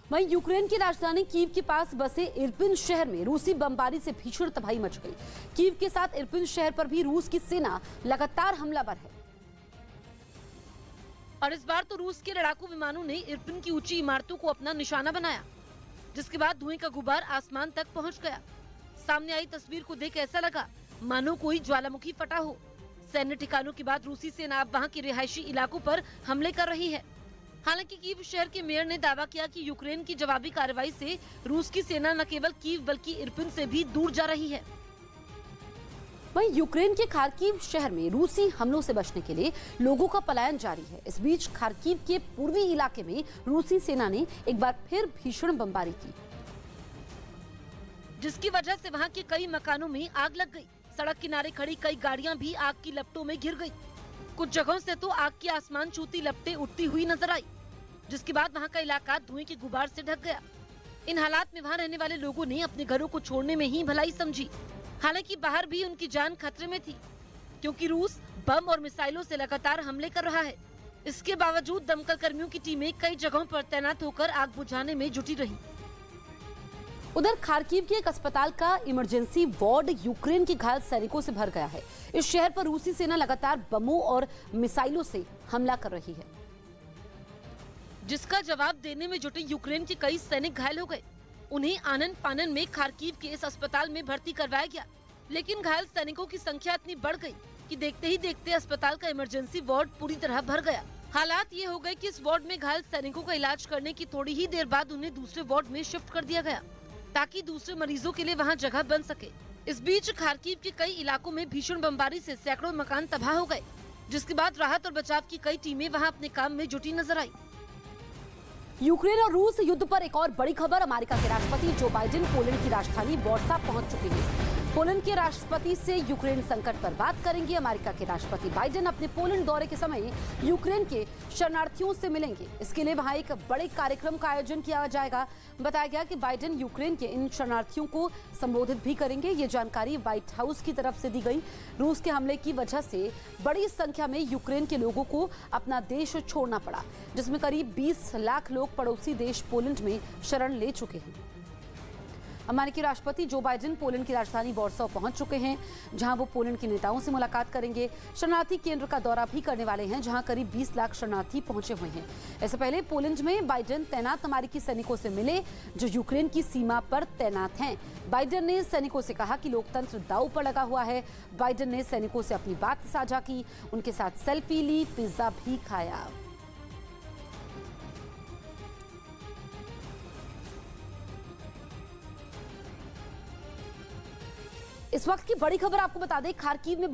वहीं यूक्रेन की राजधानी कीव के पास बसे इरपिन शहर में रूसी बमबारी से भीषण तबाही मच गई। कीव के साथ इरपिन शहर पर भी रूस की सेना लगातार हमलावर है और इस बार तो रूस के लड़ाकू विमानों ने इरपिन की ऊंची इमारतों को अपना निशाना बनाया, जिसके बाद धुएं का गुबार आसमान तक पहुंच गया। सामने आई तस्वीर को देख ऐसा लगा मानो कोई ज्वालामुखी फटा हो। सैन्य ठिकानों के बाद रूसी सेना अब वहां के रिहायशी इलाकों पर हमले कर रही है। हालांकि कीव शहर के मेयर ने दावा किया कि यूक्रेन की जवाबी कार्रवाई से रूस की सेना न केवल कीव बल्कि इरपिन से भी दूर जा रही है। वहीं यूक्रेन के खार्किव शहर में रूसी हमलों से बचने के लिए लोगों का पलायन जारी है। इस बीच खार्किव के पूर्वी इलाके में रूसी सेना ने एक बार फिर भीषण बमबारी की, जिसकी वजह से वहां के कई मकानों में आग लग गई। सड़क किनारे खड़ी कई गाड़ियां भी आग की लपटों में घिर गई। कुछ जगहों से तो आग की आसमान छूती लपटें उठती हुई नजर आई, जिसके बाद वहां का इलाका धुएं के गुबार से ढक गया। इन हालात में वहां रहने वाले लोगों ने अपने घरों को छोड़ने में ही भलाई समझी। हालांकि बाहर भी उनकी जान खतरे में थी, क्योंकि रूस बम और मिसाइलों से लगातार हमले कर रहा है। इसके बावजूद दमकल कर्मियों की टीमें कई जगहों पर तैनात होकर आग बुझाने में जुटी रही। उधर खार्किव के एक अस्पताल का इमरजेंसी वार्ड यूक्रेन के घायल सैनिकों से भर गया है। इस शहर पर रूसी सेना लगातार बमों और मिसाइलों से हमला कर रही है, जिसका जवाब देने में जुटे यूक्रेन के कई सैनिक घायल हो गए। उन्हें आनन फानन में खार्किव के इस अस्पताल में भर्ती करवाया गया, लेकिन घायल सैनिकों की संख्या इतनी बढ़ गई कि देखते ही देखते अस्पताल का इमरजेंसी वार्ड पूरी तरह भर गया। हालात ये हो गए कि इस वार्ड में घायल सैनिकों का इलाज करने की थोड़ी ही देर बाद उन्हें दूसरे वार्ड में शिफ्ट कर दिया गया, ताकि दूसरे मरीजों के लिए वहां जगह बन सके। इस बीच खार्किव के कई इलाकों में भीषण बमबारी से सैकड़ों मकान तबाह हो गए, जिसके बाद राहत और बचाव की कई टीमें वहां अपने काम में जुटी नजर आई। यूक्रेन और रूस युद्ध पर एक और बड़ी खबर। अमेरिका के राष्ट्रपति जो बाइडेन पोलैंड की राजधानी वॉर्सा पहुंच चुके हैं। पोलैंड के राष्ट्रपति से यूक्रेन संकट पर बात करेंगे। अमेरिका के राष्ट्रपति बाइडेन अपने पोलैंड दौरे के समय यूक्रेन के शरणार्थियों से मिलेंगे। इसके लिए वहां एक बड़े कार्यक्रम का आयोजन किया जाएगा। बताया गया कि बाइडेन यूक्रेन के इन शरणार्थियों को संबोधित भी करेंगे। ये जानकारी व्हाइट हाउस की तरफ से दी गई। रूस के हमले की वजह से बड़ी संख्या में यूक्रेन के लोगों को अपना देश छोड़ना पड़ा, जिसमें करीब 20 लाख लोग पड़ोसी देश पोलैंड में शरण ले चुके हैं। अमेरिकी राष्ट्रपति जो बाइडेन पोलैंड की राजधानी वॉर्सा पहुंच चुके हैं, जहां वो पोलैंड के नेताओं से मुलाकात करेंगे। शरणार्थी केंद्र का दौरा भी करने वाले हैं, जहां करीब 20 लाख शरणार्थी पहुंचे हुए हैं। इससे पहले पोलैंड में बाइडेन तैनात अमेरिकी सैनिकों से मिले, जो यूक्रेन की सीमा पर तैनात हैं। बाइडेन ने सैनिकों से कहा कि लोकतंत्र दांव पर लगा हुआ है। बाइडेन ने सैनिकों से अपनी बात साझा की, उनके साथ सेल्फी ली, पिज्जा भी खाया। इस वक्त की बड़ी खबर आपको बता दें, खार्किव में